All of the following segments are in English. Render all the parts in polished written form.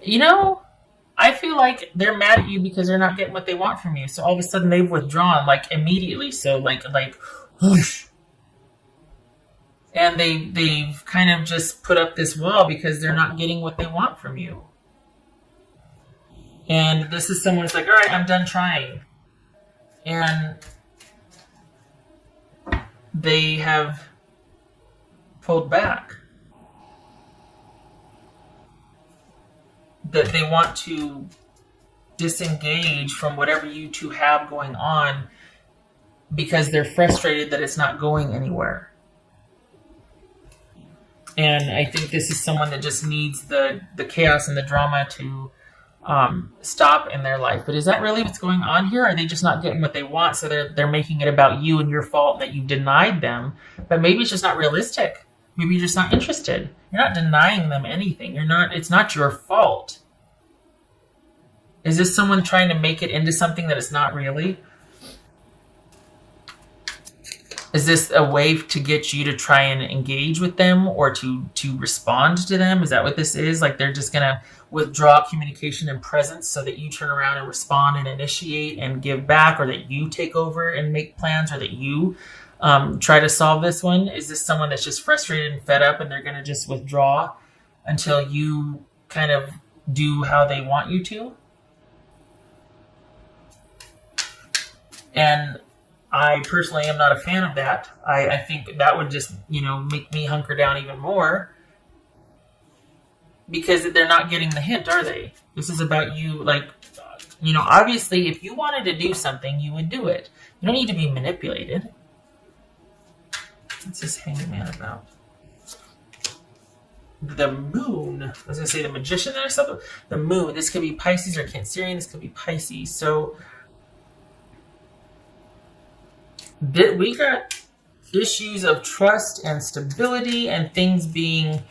You know, I feel like they're mad at you because they're not getting what they want from you. So all of a sudden they've withdrawn like immediately. So like whoosh. And they've kind of just put up this wall because they're not getting what they want from you. And this is someone who's like, all right, I'm done trying. And they have pulled back. That they want to disengage from whatever you two have going on because they're frustrated that it's not going anywhere. And I think this is someone that just needs the chaos and the drama to stop in their life. But is that really what's going on here? Are they just not getting what they want, so they're making it about you and your fault that you denied them? But maybe it's just not realistic. Maybe you're just not interested. You're not denying them anything. It's not your fault. Is this someone trying to make it into something that it's not really? Is this a way to get you to try and engage with them or to respond to them? Is that what this is? Like they're just going to withdraw communication and presence so that you turn around and respond and initiate and give back, or that you take over and make plans, or that you try to solve this one? Is this someone that's just frustrated and fed up and they're going to just withdraw until you kind of do how they want you to? And I personally am not a fan of that. I think that would just, make me hunker down even more, because they're not getting the hint, are they? This is about you, like, obviously if you wanted to do something, you would do it. You don't need to be manipulated. What's this hangman about? The moon. I was going to say the magician or something. The moon. This could be Pisces or Cancerian. This could be Pisces. So we got issues of trust and stability and things being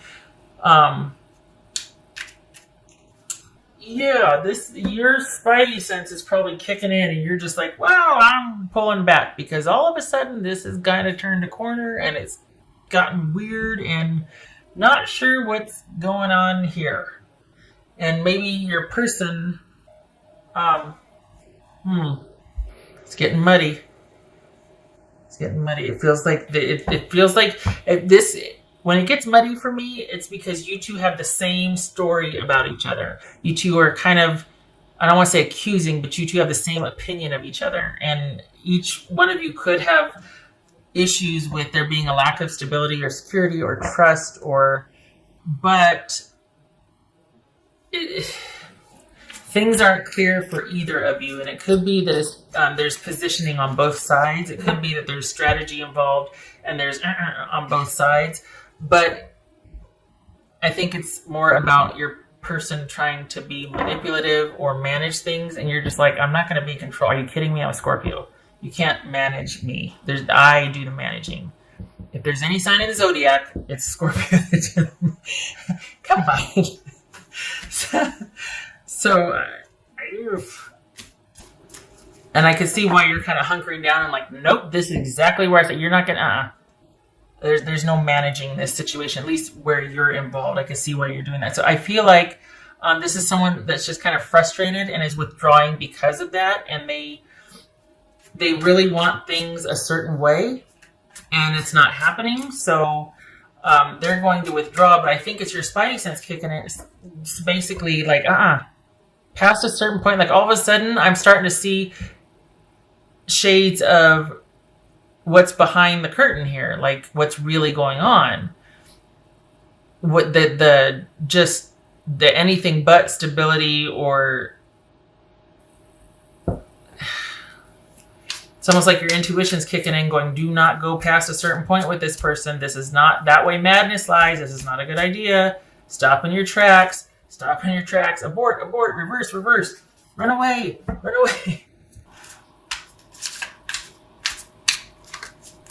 your spidey sense is probably kicking in and you're just like, wow, I'm pulling back, because all of a sudden this has kind of turned a corner and it's gotten weird and not sure what's going on here. And maybe your person it's getting muddy. It's getting muddy. It feels like when it gets muddy for me, it's because you two have the same story about each other. You two are kind of, I don't want to say accusing, but you two have the same opinion of each other. And each one of you could have issues with there being a lack of stability or security or trust, but things aren't clear for either of you. And it could be that there's positioning on both sides. It could be that there's strategy involved and there's on both sides. But I think it's more about your person trying to be manipulative or manage things, and you're just like, I'm not going to be in control. Are you kidding me? I'm a Scorpio. You can't manage me. I do the managing. If there's any sign of the zodiac, it's Scorpio. Come on. And I can see why you're kind of hunkering down and like, nope, this is exactly where I said you're not going to, There's no managing this situation, at least where you're involved. I can see why you're doing that. So I feel like this is someone that's just kind of frustrated and is withdrawing because of that. And they really want things a certain way, and it's not happening. So they're going to withdraw. But I think it's your spidey sense kicking in. It's basically like, past a certain point, like all of a sudden, I'm starting to see shades of what's behind the curtain here, like what's really going on. What the anything but stability, or it's almost like your intuition's kicking in, going, do not go past a certain point with this person. This is not that way madness lies. This is not a good idea. Stop in your tracks. Stop in your tracks. Abort, reverse, run away.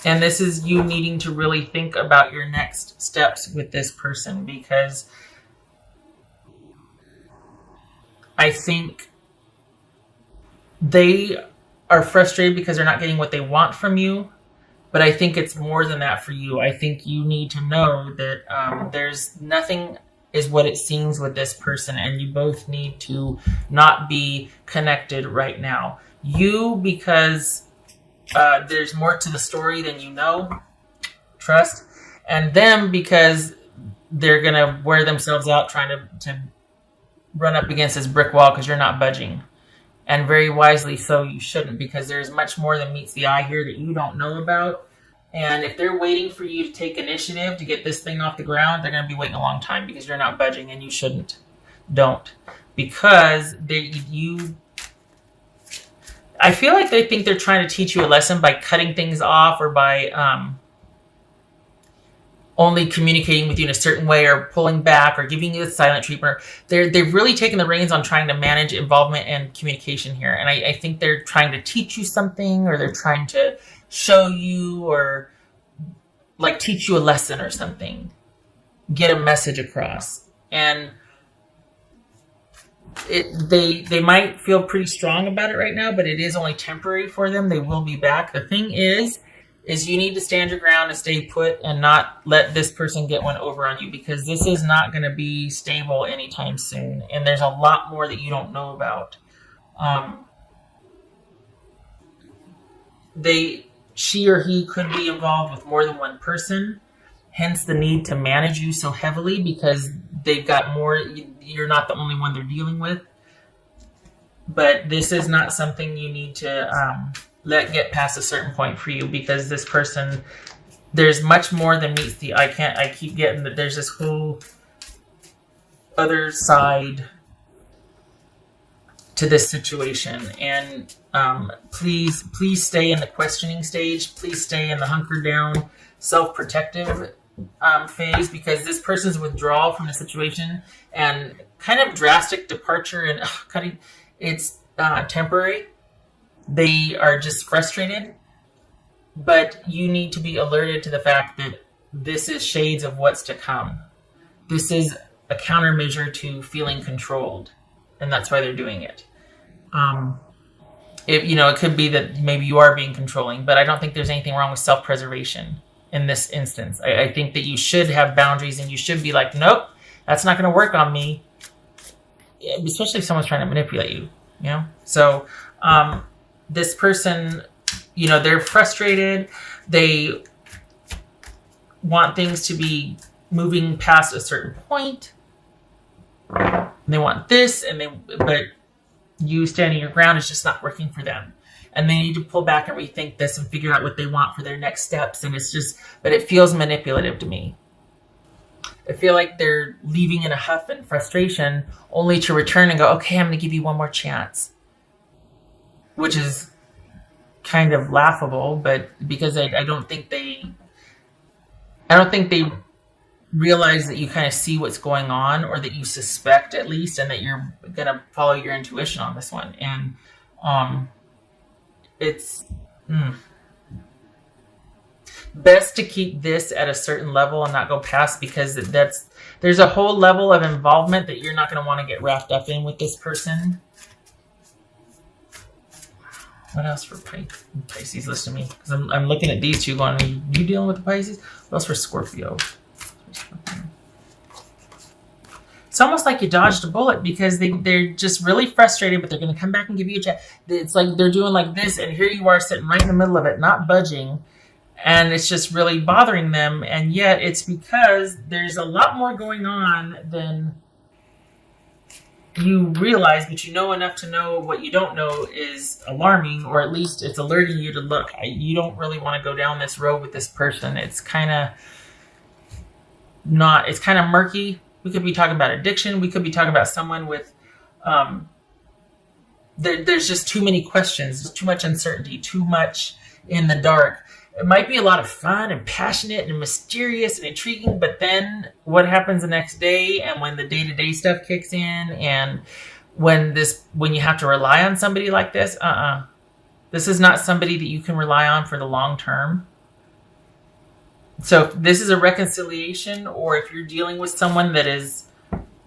And this is you needing to really think about your next steps with this person, because I think they are frustrated because they're not getting what they want from you. But I think it's more than that for you. I think you need to know that there's nothing is what it seems with this person, and you both need to not be connected right now. You, because there's more to the story than you know, trust, and them because they're gonna wear themselves out trying to run up against this brick wall because you're not budging. And very wisely so, you shouldn't, because there's much more than meets the eye here that you don't know about. And if they're waiting for you to take initiative to get this thing off the ground, they're going to be waiting a long time because you're not budging, and you shouldn't. Don't. Because I feel like they think they're trying to teach you a lesson by cutting things off, or by only communicating with you in a certain way, or pulling back, or giving you the silent treatment. They've really taken the reins on trying to manage involvement and communication here. And I think they're trying to teach you something, or they're trying to show you, or like teach you a lesson or something, get a message across. And they might feel pretty strong about it right now, but it is only temporary for them. They will be back. The thing is you need to stand your ground and stay put, and not let this person get one over on you, because this is not going to be stable anytime soon. And there's a lot more that you don't know about. She or he could be involved with more than one person, hence the need to manage you so heavily, because they've got more. You're not the only one they're dealing with. But this is not something you need to let get past a certain point for you, because this person, there's much more than meets the eye. I keep getting that there's this whole other side to this situation. And please stay in the questioning stage. Please stay in the hunker down, self-protective phase, because this person's withdrawal from the situation and kind of drastic departure and cutting, it's temporary. They are just frustrated, but you need to be alerted to the fact that this is shades of what's to come. This is a countermeasure to feeling controlled, and that's why they're doing it. It could be that maybe you are being controlling, but I don't think there's anything wrong with self-preservation in this instance. I think that you should have boundaries, and you should be like, nope, that's not going to work on me, especially if someone's trying to manipulate you, So this person, they're frustrated. They want things to be moving past a certain point. They want this, but you standing your ground is just not working for them. And they need to pull back and rethink this and figure out what they want for their next steps. And but it feels manipulative to me. I feel like they're leaving in a huff and frustration, only to return and go, okay, I'm going to give you one more chance. Which is kind of laughable, but because I don't think they realize that you kind of see what's going on, or that you suspect at least, and that you're going to follow your intuition on this one. And it's best to keep this at a certain level and not go past, because there's a whole level of involvement that you're not going to want to get wrapped up in with this person. What else for Pisces? Listen to me, because I'm looking at these two going, are you dealing with the Pisces? What else for Scorpio? It's almost like you dodged a bullet, because they're just really frustrated, but they're going to come back and give you a chat. It's like they're doing like this, and here you are sitting right in the middle of it, not budging, and it's just really bothering them. And yet it's because there's a lot more going on than you realize, but you know enough to know what you don't know is alarming, or at least it's alerting you to look. You don't really want to go down this road with this person. It's kind of murky. We could be talking about addiction. We could be talking about someone with, there's just too many questions, too much uncertainty, too much in the dark. It might be a lot of fun and passionate and mysterious and intriguing, but then what happens the next day, and when the day-to-day stuff kicks in, and when you have to rely on somebody like this, this is not somebody that you can rely on for the long term. So if this is a reconciliation, or if you're dealing with someone that is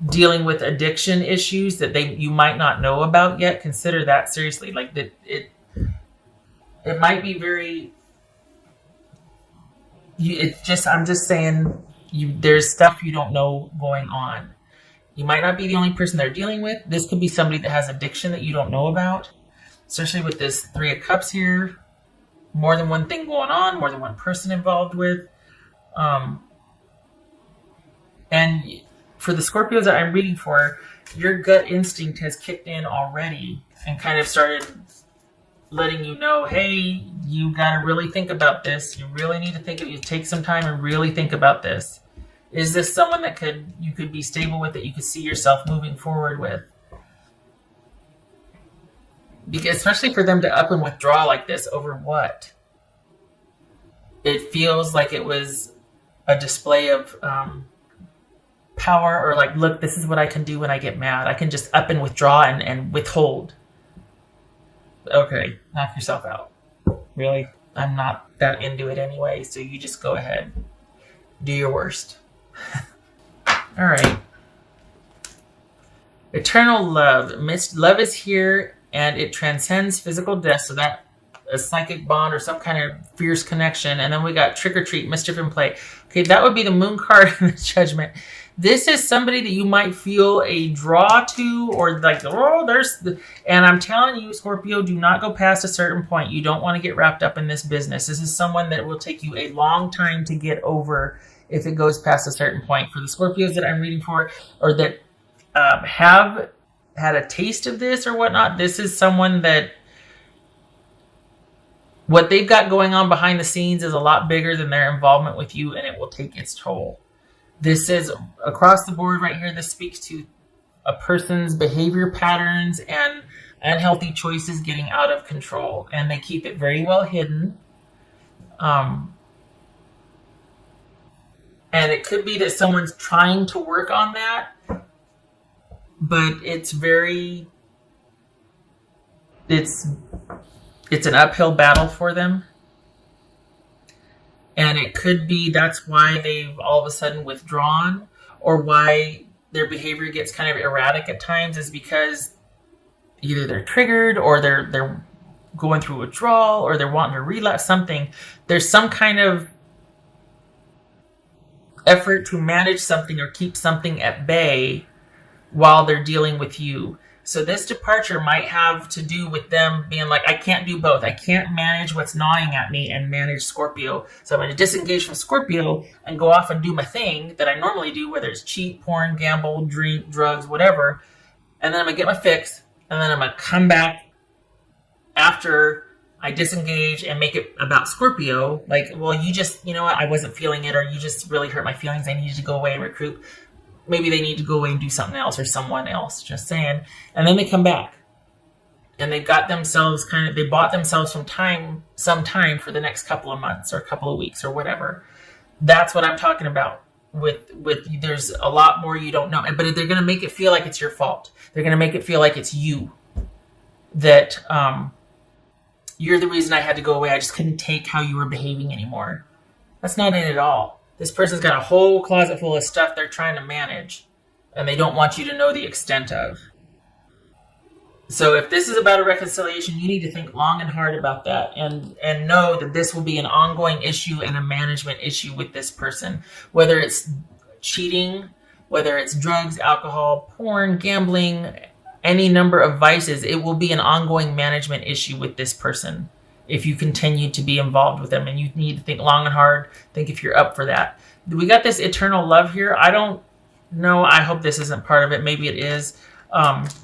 dealing with addiction issues that you might not know about yet, consider that seriously. Like that, it might be very. I'm just saying, there's stuff you don't know going on, You might not be the only person they're dealing with. This could be somebody that has addiction that you don't know about, especially with this Three of Cups here. More than one thing going on, more than one person involved with. And for the Scorpios that I'm reading for, your gut instinct has kicked in already and kind of started letting you know, hey, you got to really think about this. You really need to take some time and really think about this. Is this someone that you could be stable with, that you could see yourself moving forward with? Because especially for them to up and withdraw like this over what? It feels like it was a display of power, or like, look, this is what I can do when I get mad. I can just up and withdraw and withhold. Okay, knock yourself out. Really? I'm not that into it anyway, so you just go ahead. Do your worst. All right. Eternal love. Love is here, and it transcends physical death, so that a psychic bond or some kind of fierce connection. And then we got trick or treat, mischief and play. Okay, that would be the moon card in the judgment. This is somebody that you might feel a draw to, or like, oh, and I'm telling you, Scorpio, do not go past a certain point. You don't want to get wrapped up in this business. This is someone that will take you a long time to get over if it goes past a certain point. For the Scorpios that I'm reading for, or that have had a taste of this or whatnot, this is someone that what they've got going on behind the scenes is a lot bigger than their involvement with you, and it will take its toll. This is across the board right here. This speaks to a person's behavior patterns and unhealthy choices getting out of control, and they keep it very well hidden. And it could be that someone's trying to work on that, but it's an uphill battle for them. And it could be that's why they've all of a sudden withdrawn, or why their behavior gets kind of erratic at times, is because either they're triggered, or they're going through withdrawal, or they're wanting to relapse something. There's some kind of effort to manage something or keep something at bay while they're dealing with you. So this departure might have to do with them being like, I can't do both. I can't manage what's gnawing at me and manage Scorpio. So I'm going to disengage from Scorpio and go off and do my thing that I normally do, whether it's cheat, porn, gamble, drink, drugs, whatever. And then I'm going to get my fix. And then I'm going to come back after I disengage and make it about Scorpio. Like, well, you just, you know what? I wasn't feeling it, or you just really hurt my feelings. I needed to go away and recruit. Maybe they need to go away and do something else, or someone else, just saying. And then they come back. And they got themselves they bought themselves some time for the next couple of months or a couple of weeks or whatever. That's what I'm talking about. With there's a lot more you don't know. But they're going to make it feel like it's your fault. They're going to make it feel like it's you. That you're the reason I had to go away. I just couldn't take how you were behaving anymore. That's not it at all. This person's got a whole closet full of stuff they're trying to manage, and they don't want you to know the extent of. So if this is about a reconciliation, you need to think long and hard about that, and know that this will be an ongoing issue and a management issue with this person. Whether it's cheating, whether it's drugs, alcohol, porn, gambling, any number of vices, it will be an ongoing management issue with this person if you continue to be involved with them. And you need to think long and hard, think if you're up for that. We got this eternal love here. I don't know. I hope this isn't part of it. Maybe it is,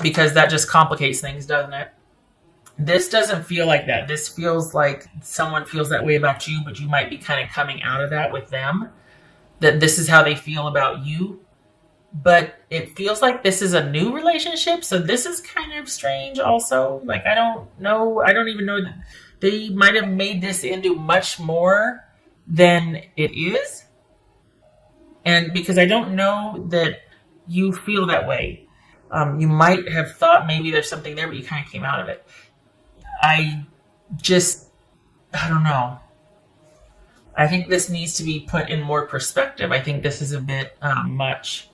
because that just complicates things, doesn't it? This doesn't feel like that. This feels like someone feels that way about you, but you might be kind of coming out of that with them, that this is how they feel about you. But it feels like this is a new relationship, so this is kind of strange also. Like, I don't know. I don't even know. They might have made this into much more than it is. And because I don't know that you feel that way. You might have thought maybe there's something there, but you kind of came out of it. I don't know. I think this needs to be put in more perspective. I think this is a bit much.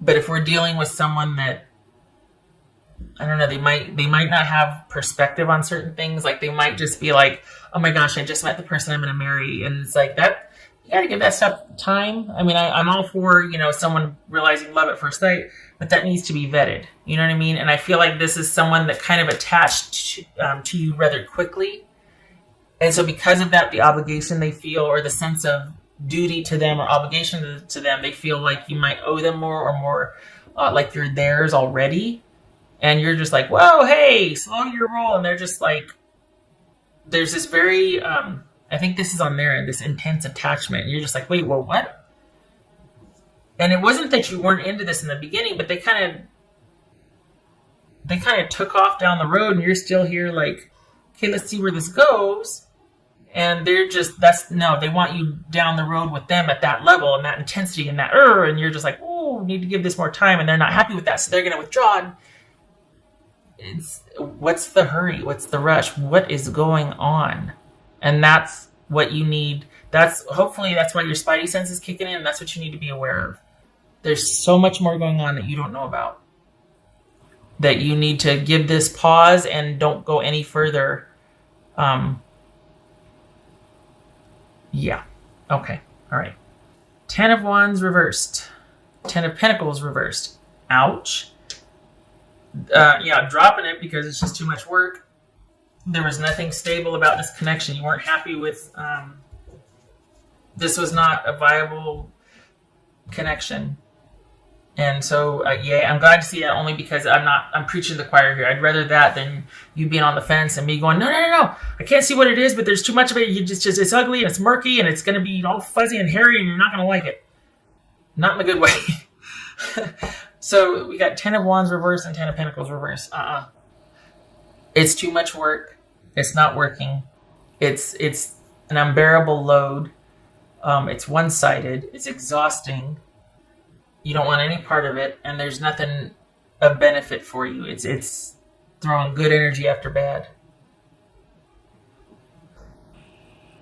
But if we're dealing with someone that, I don't know, they might not have perspective on certain things. Like, they might just be like, oh my gosh, I just met the person I'm going to marry. And it's like that, You gotta give that stuff time. I mean, I'm all for, someone realizing love at first sight, but that needs to be vetted. You know what I mean? And I feel like this is someone that kind of attached to you rather quickly. And so because of that, the obligation they feel, or the sense of duty to them or obligation to them, they feel like you might owe them more, or more like you're theirs already. And you're just like, whoa, hey, slow your roll. And they're just like, there's this very, I think this is on their end, this intense attachment. And you're just like, wait, well, what? And it wasn't that you weren't into this in the beginning, but they kind of took off down the road, and you're still here like, okay, let's see where this goes. And they're just, they want you down the road with them at that level and that intensity and that, and you're just like, oh, need to give this more time. And they're not happy with that. So they're going to withdraw. What's the hurry? What's the rush? What is going on? And that's what you need. Hopefully that's why your spidey sense is kicking in. And that's what you need to be aware of. There's so much more going on that you don't know about, that you need to give this pause and don't go any further. Yeah. Okay. All right. 10 of Wands reversed. 10 of Pentacles reversed. Ouch. Dropping it because it's just too much work. There was nothing stable about this connection. You weren't happy with, this was not a viable connection. And so, I'm glad to see that, only because I'm preaching to the choir here. I'd rather that than you being on the fence and me going, no. I can't see what it is, but there's too much of it. It's ugly and it's murky and it's going to be all fuzzy and hairy and you're not going to like it. Not in a good way. So we got 10 of Wands reverse and 10 of Pentacles reverse. It's too much work. It's not working. It's an unbearable load. It's one-sided. It's exhausting. You don't want any part of it, and there's nothing of benefit for you. It's throwing good energy after bad.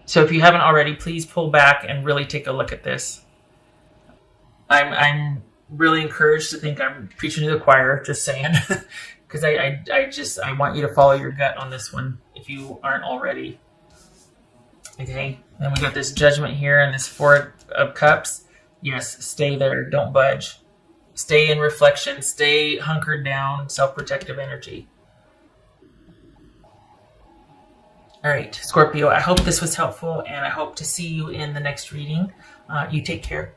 So if you haven't already, please pull back and really take a look at this. I'm really encouraged to think I'm preaching to the choir, just saying, because I want you to follow your gut on this one if you aren't already. Okay, then we got this Judgment here and this Four of Cups. Yes, stay there. Don't budge. Stay in reflection. Stay hunkered down. Self-protective energy. All right, Scorpio, I hope this was helpful, and I hope to see you in the next reading. You take care.